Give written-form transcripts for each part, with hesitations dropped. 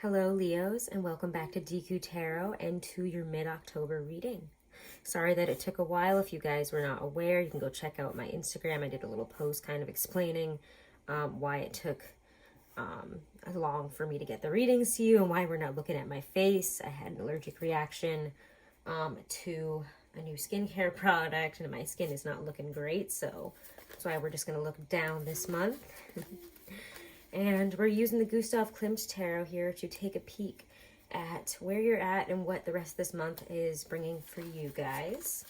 Hello Leos, and welcome back to Deku Tarot and to your mid-October reading. Sorry that it took a while. If you guys were not aware, you can go check out my Instagram. I did a little post kind of explaining why it took long for me to get the readings to you and why we're not looking at my face. I had an allergic reaction to a new skincare product and my skin is not looking great, so that's why we're just going to look down this month. And we're using the Gustav Klimt Tarot here to take a peek at where you're at and what the rest of this month is bringing for you guys.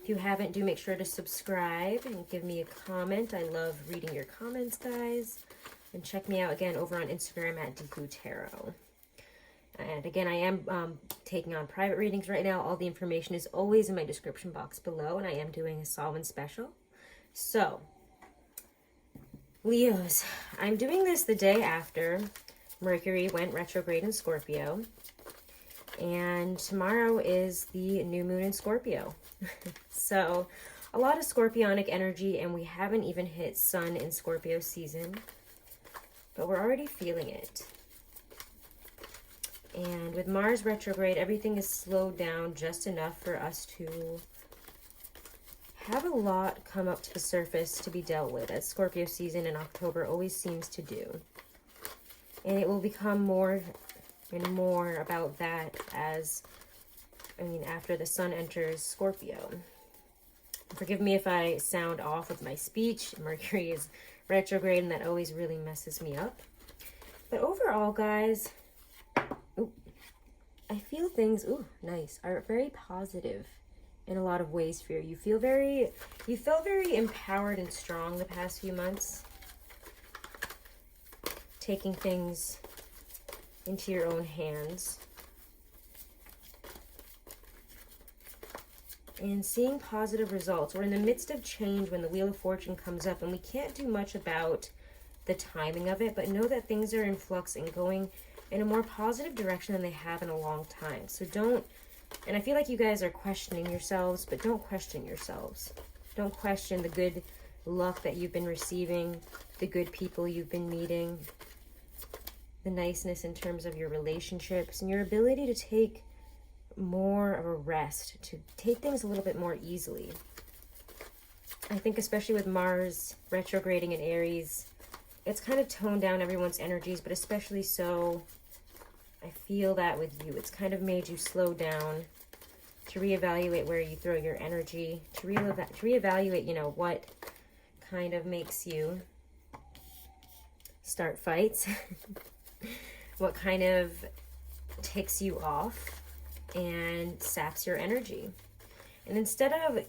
If you haven't, do make sure to subscribe and give me a comment. I love reading your comments, guys. And check me out again over on Instagram at Deku Tarot. And again, I am taking on private readings right now. All the information is always in my description box below, and I am doing a Samhain Special. So, Leos, I'm doing this the day after Mercury went retrograde in Scorpio, and tomorrow is the new moon in Scorpio. So a lot of Scorpionic energy, and we haven't even hit Sun in Scorpio season, but we're already feeling it. And with Mars retrograde, everything is slowed down just enough for us to have a lot come up to the surface to be dealt with, as Scorpio season in October always seems to do. And it will become more and more about that after the sun enters Scorpio. Forgive me if I sound off with my speech. Mercury is retrograde and that always really messes me up. But overall, guys, I feel things, are very positive in a lot of ways for you. You felt very empowered and strong the past few months, taking things into your own hands and seeing positive results. We're in the midst of change when the Wheel of Fortune comes up, and we can't do much about the timing of it, but know that things are in flux and going in a more positive direction than they have in a long time. So and I feel like you guys are questioning yourselves, but don't question yourselves. Don't question the good luck that you've been receiving, the good people you've been meeting, the niceness in terms of your relationships, and your ability to take more of a rest, to take things a little bit more easily. I think especially with Mars retrograding in Aries, it's kind of toned down everyone's energies, but especially so, I feel that with you. It's kind of made you slow down, to reevaluate where you throw your energy, to reevaluate, what kind of makes you start fights, what kind of ticks you off and saps your energy. And instead of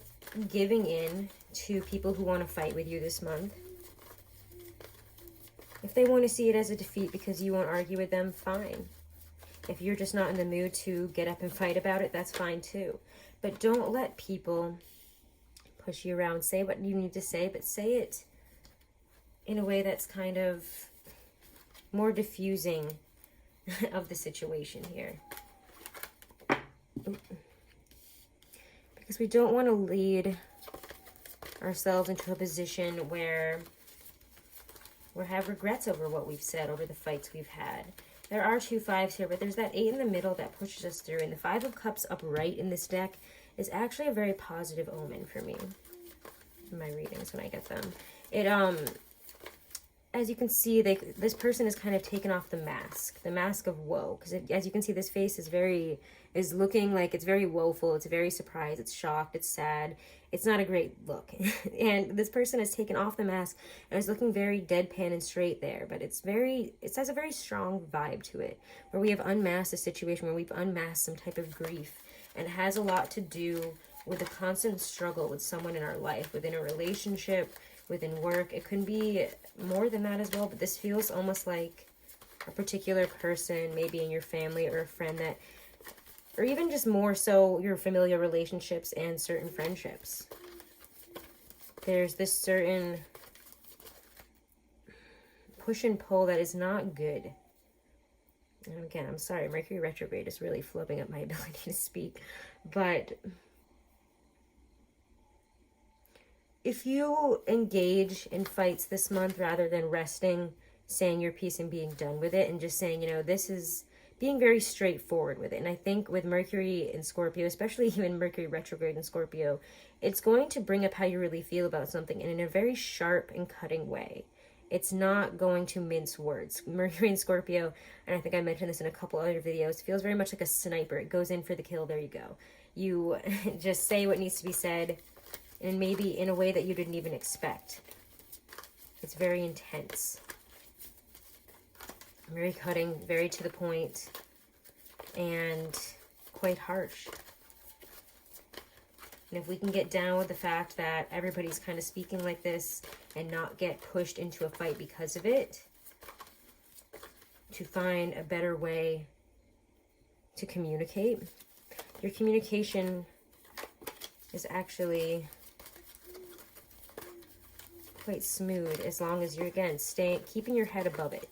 giving in to people who want to fight with you this month, if they want to see it as a defeat because you won't argue with them, fine. If you're just not in the mood to get up and fight about it, that's fine too. But don't let people push you around. Say what you need to say, but say it in a way that's kind of more diffusing of the situation here. Because we don't want to lead ourselves into a position where we have regrets over what we've said, over the fights we've had. There are 2 5s here, but there's that 8 in the middle that pushes us through. And the 5 of Cups upright in this deck is actually a very positive omen for me in my readings when I get them. It, as you can see, this person is kind of taken off the mask of woe. Because as you can see, this face is looking like it's very woeful. It's very surprised. It's shocked. It's sad. It's not a great look. And this person has taken off the mask and is looking very deadpan and straight there. But it has a very strong vibe to it, where we have unmasked a situation, where we've unmasked some type of grief. And it has a lot to do with the constant struggle with someone in our life, within a relationship, within work. It can be more than that as well, but this feels almost like a particular person, maybe in your family or a friend that, or even just more so your familiar relationships and certain friendships. There's this certain push and pull that is not good. And again, I'm sorry, Mercury retrograde is really flipping up my ability to speak. But if you engage in fights this month rather than resting saying your piece and being done with it, and just saying, you know, this is being very straightforward with it. And I think with Mercury in Scorpio, especially even Mercury retrograde in Scorpio, it's going to bring up how you really feel about something, and in a very sharp and cutting way. It's not going to mince words. Mercury in Scorpio, and I think I mentioned this in a couple other videos, feels very much like a sniper. It goes in for the kill. There you go. You just say what needs to be said, and maybe in a way that you didn't even expect. It's very intense. Very cutting, very to the point, and quite harsh. And if we can get down with the fact that everybody's kind of speaking like this and not get pushed into a fight because of it, to find a better way to communicate. Your communication is actually quite smooth as long as you're, again, keeping your head above it.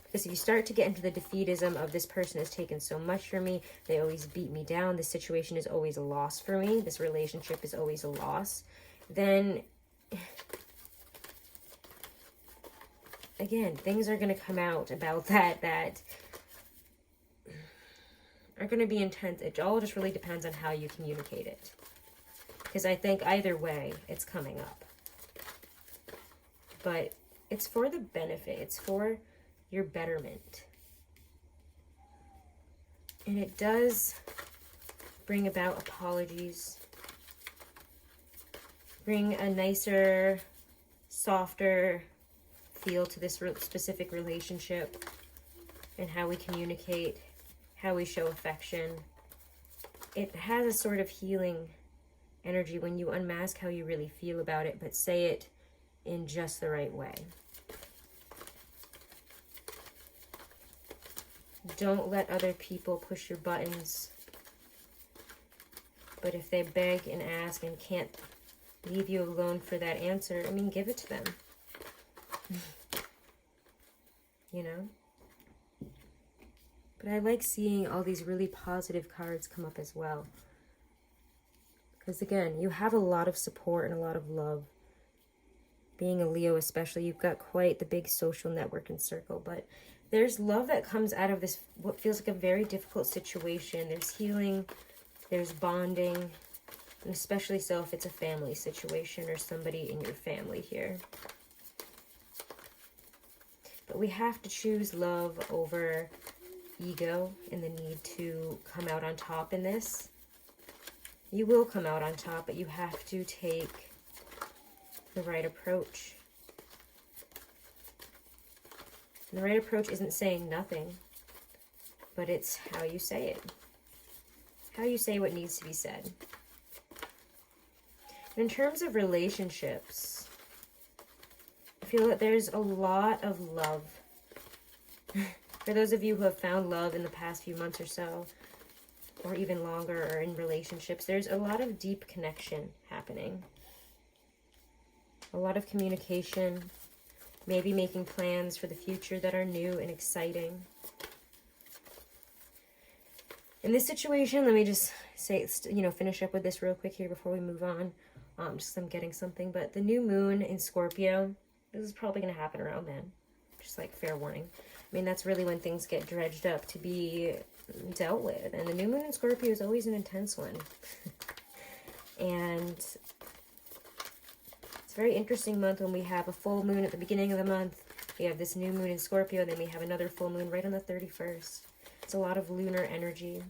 Because if you start to get into the defeatism of this person has taken so much from me, they always beat me down, this situation is always a loss for me, this relationship is always a loss, then, again, things are going to come out about that are going to be intense. It all just really depends on how you communicate it. Because I think either way, it's coming up. But it's for the benefit. It's for your betterment. And it does bring about apologies. Bring a nicer, softer feel to this specific relationship and how we communicate, how we show affection. It has a sort of healing energy when you unmask how you really feel about it, but say it in just the right way. Don't let other people push your buttons. But if they beg and ask and can't leave you alone for that answer, I mean, give it to them. You know? But I like seeing all these really positive cards come up as well. Because again, you have a lot of support and a lot of love. Being a Leo especially, you've got quite the big social network and circle, but there's love that comes out of this, what feels like a very difficult situation. There's healing, there's bonding, and especially so if it's a family situation or somebody in your family here. But we have to choose love over ego and the need to come out on top in this. You will come out on top, but you have to take the right approach. And the right approach isn't saying nothing, but it's how you say it. How you say what needs to be said. In terms of relationships, I feel that there's a lot of love. For those of you who have found love in the past few months or so, or even longer, or in relationships, there's a lot of deep connection happening. A lot of communication, maybe making plans for the future that are new and exciting. In this situation, let me just say, finish up with this real quick here before we move on. Just I'm getting something, but the new moon in Scorpio, this is probably going to happen around then. Just like fair warning. I mean, that's really when things get dredged up to be dealt with. And the new moon in Scorpio is always an intense one. And it's a very interesting month when we have a full moon at the beginning of the month. We have this new moon in Scorpio, then we have another full moon right on the 31st. It's a lot of lunar energy.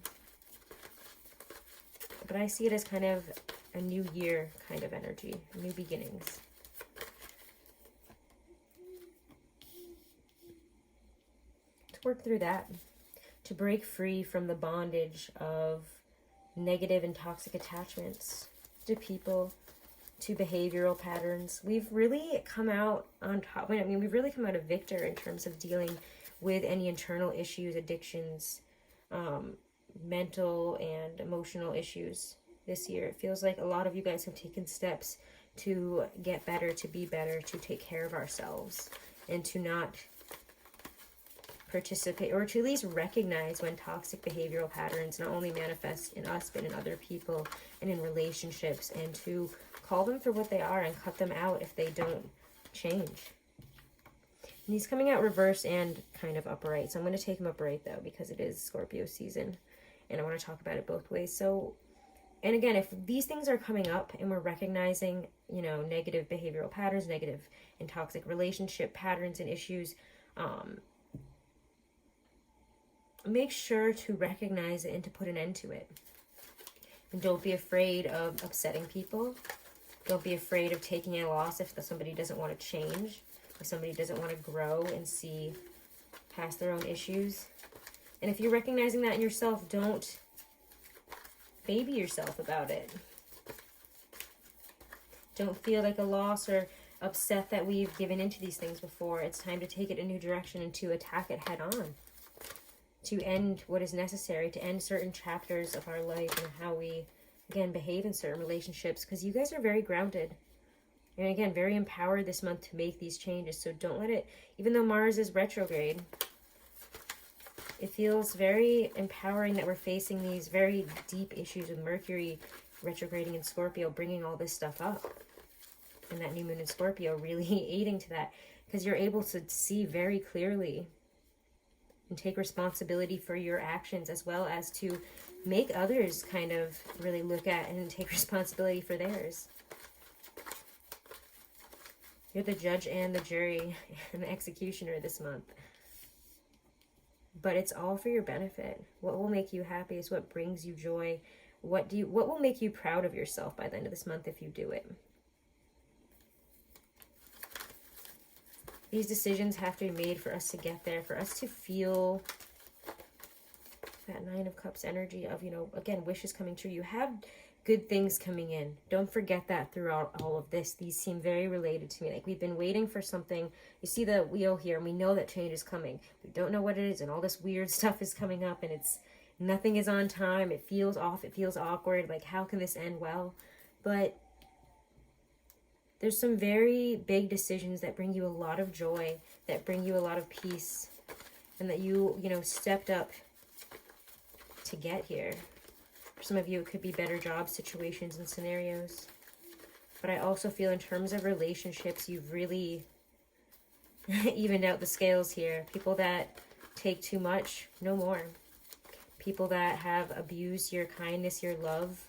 But I see it as kind of a new year kind of energy, new beginnings. To work through that, to break free from the bondage of negative and toxic attachments to people, to behavioral patterns. We've really come out on top. I mean, we've really come out a victor in terms of dealing with any internal issues, addictions, mental and emotional issues this year. It feels like a lot of you guys have taken steps to get better, to be better, to take care of ourselves, and to not participate, or to at least recognize when toxic behavioral patterns not only manifest in us, but in other people and in relationships, and to call them for what they are and cut them out if they don't change. And he's coming out reverse and kind of upright. So I'm going to take him upright, though, because it is Scorpio season. And I want to talk about it both ways. So, and again, if these things are coming up and we're recognizing, you know, negative behavioral patterns, negative and toxic relationship patterns and issues, make sure to recognize it and to put an end to it. And don't be afraid of upsetting people. Don't be afraid of taking a loss if somebody doesn't want to change, if somebody doesn't want to grow and see past their own issues. And if you're recognizing that in yourself, don't baby yourself about it. Don't feel like a loss or upset that we've given into these things before. It's time to take it a new direction and to attack it head on. To end what is necessary, to end certain chapters of our life and how we, again, behave in certain relationships. Because you guys are very grounded. And again, very empowered this month to make these changes. So don't let it, even though Mars is retrograde, it feels very empowering that we're facing these very deep issues with Mercury retrograding in Scorpio, bringing all this stuff up. And that new moon in Scorpio really aiding to that. Because you're able to see very clearly and take responsibility for your actions, as well as to make others kind of really look at and take responsibility for theirs. You're the judge and the jury and the executioner this month. But it's all for your benefit. What will make you happy is what brings you joy. What will make you proud of yourself by the end of this month if you do it? These decisions have to be made for us to get there, for us to feel that Nine of Cups energy of, you know, again, wishes coming true. You have good things coming in. Don't forget that throughout all of this. These seem very related to me. Like we've been waiting for something. You see the wheel here, and we know that change is coming. We don't know what it is, and all this weird stuff is coming up, and nothing is on time. It feels off. It feels awkward. Like, how can this end well? But there's some very big decisions that bring you a lot of joy, that bring you a lot of peace, and that you know, stepped up to get here. For some of you, it could be better job situations and scenarios. But I also feel in terms of relationships, you've really evened out the scales here. People that take too much, no more. People that have abused your kindness, your love,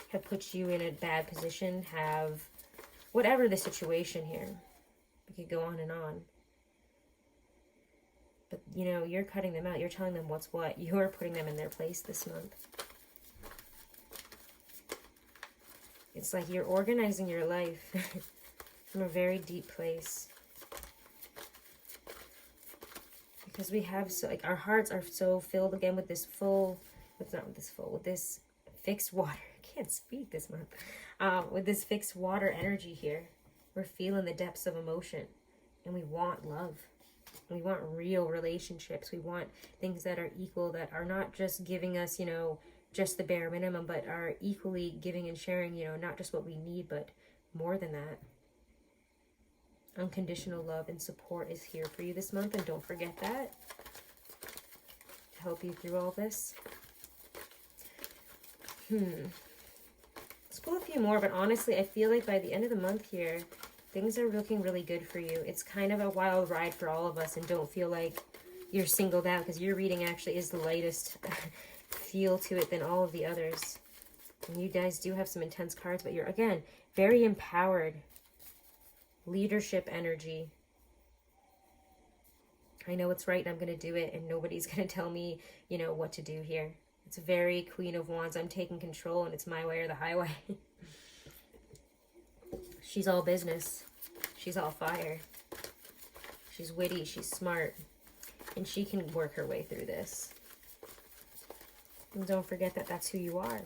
have put you in a bad position, have whatever the situation here. We could go on and on. But, you know, you're cutting them out. You're telling them what's what. You're putting them in their place this month. It's like you're organizing your life from a very deep place. Because we have, so, like, our hearts are so filled again with this with this fixed water. I can't speak this month. With this fixed water energy here. We're feeling the depths of emotion. And we want love. We want real relationships. We want things that are equal, that are not just giving us, you know, just the bare minimum, but are equally giving and sharing, you know, not just what we need, but more than that. Unconditional love and support is here for you this month, and don't forget that to help you through all this. Let's pull a few more, but honestly, I feel like by the end of the month here, things are looking really good for you. It's kind of a wild ride for all of us, and don't feel like you're singled out, because your reading actually is the lightest feel to it than all of the others. And you guys do have some intense cards, but you're, again, very empowered. Leadership energy. I know it's right and I'm going to do it, and nobody's going to tell me, you know, what to do here. It's very Queen of Wands. I'm taking control, and it's my way or the highway. She's all business. She's all fire. She's witty. She's smart. And she can work her way through this. And don't forget that that's who you are.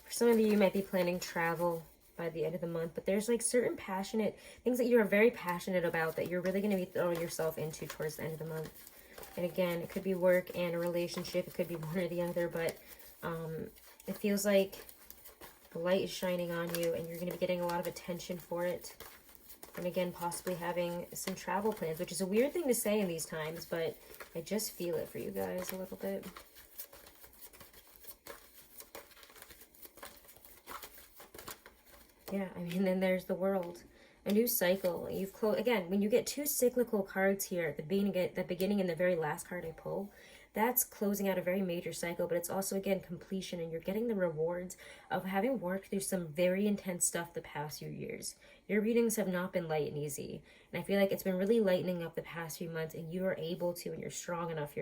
For some of you, you might be planning travel by the end of the month, but there's like certain passionate things that you're very passionate about that you're really going to be throwing yourself into towards the end of the month. And again, it could be work and a relationship. It could be one or the other, but it feels like the light is shining on you, and you're going to be getting a lot of attention for it. And again, possibly having some travel plans, which is a weird thing to say in these times, but I just feel it for you guys a little bit. Yeah, I mean, then there's the World. A new cycle. You've closed again. When you get two cyclical cards here at the beginning and the very last card I pull, that's closing out a very major cycle. But it's also again completion, and you're getting the rewards of having worked through some very intense stuff the past few years. Your readings have not been light and easy, and I feel like it's been really lightening up the past few months. And you are able to, and you're strong enough.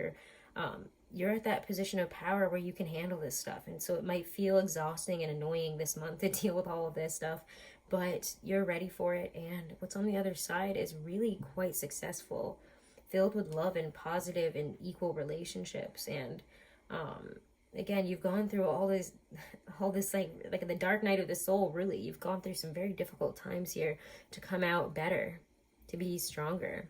You're at that position of power where you can handle this stuff. And so it might feel exhausting and annoying this month to deal with all of this stuff, but you're ready for it. And what's on the other side is really quite successful, filled with love and positive and equal relationships. And again, you've gone through all this like the dark night of the soul. Really, you've gone through some very difficult times here to come out better, to be stronger,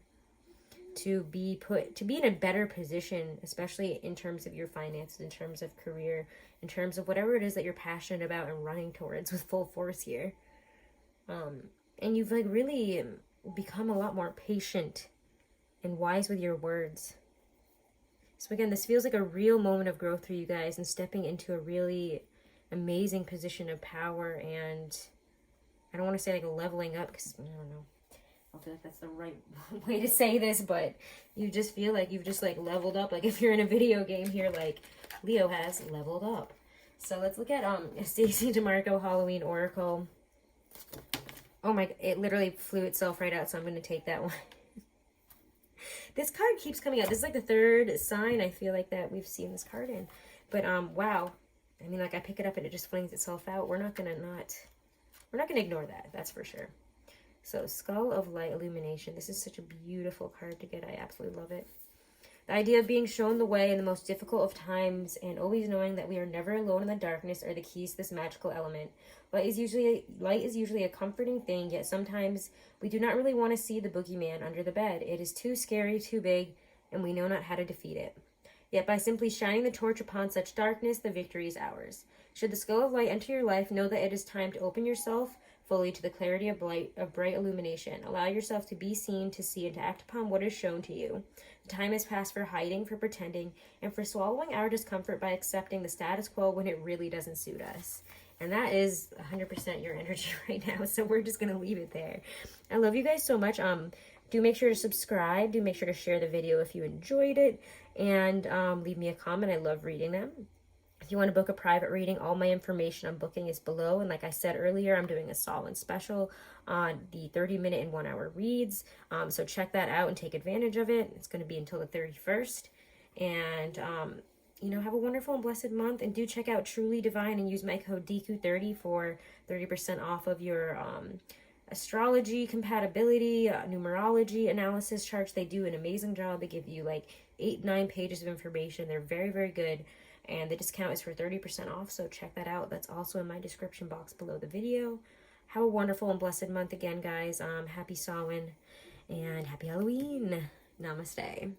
to be in a better position, especially in terms of your finances, in terms of career, in terms of whatever it is that you're passionate about and running towards with full force here. And you've like really become a lot more patient and wise with your words. So again, this feels like a real moment of growth for you guys and stepping into a really amazing position of power. And I don't want to say like a leveling up, because I don't know, I don't feel like that's the right way to say this, but you just feel like you've just like leveled up. Like if you're in a video game here, like Leo has leveled up. So let's look at Stacey DeMarco Halloween Oracle. Oh my, it literally flew itself right out, so I'm going to take that one. This card keeps coming out. This is like the third sign I feel like that we've seen this card in. But wow. I mean, like I pick it up and it just flings itself out. We're not going to ignore that. That's for sure. So Skull of Light Illumination. This is such a beautiful card to get. I absolutely love it. The idea of being shown the way in the most difficult of times and always knowing that we are never alone in the darkness are the keys to this magical element. Light is usually a comforting thing, yet sometimes we do not really want to see the boogeyman under the bed. It is too scary, too big, and we know not how to defeat it. Yet by simply shining the torch upon such darkness, the victory is ours. Should the Skull of Light enter your life, know that it is time to open yourself fully to the clarity of bright illumination. Allow yourself to be seen, to see, and to act upon what is shown to you. The time has passed for hiding, for pretending, and for swallowing our discomfort by accepting the status quo when it really doesn't suit us. And that is 100% your energy right now, so we're just going to leave it there. I love you guys so much. Do make sure to subscribe. Do make sure to share the video if you enjoyed it. And leave me a comment. I love reading them. If you want to book a private reading, all my information on booking is below. And like I said earlier, I'm doing a Samhain Special on the 30-minute and 1-hour reads. So check that out and take advantage of it. It's going to be until the 31st. And, have a wonderful and blessed month. And do check out Truly Divine and use my code Deku30 for 30% off of your astrology compatibility, numerology analysis charts. They do an amazing job. They give you like 8-9 pages of information. They're very, very good. And the discount is for 30% off, so check that out. That's also in my description box below the video. Have a wonderful and blessed month again, guys. Happy Samhain and happy Halloween. Namaste.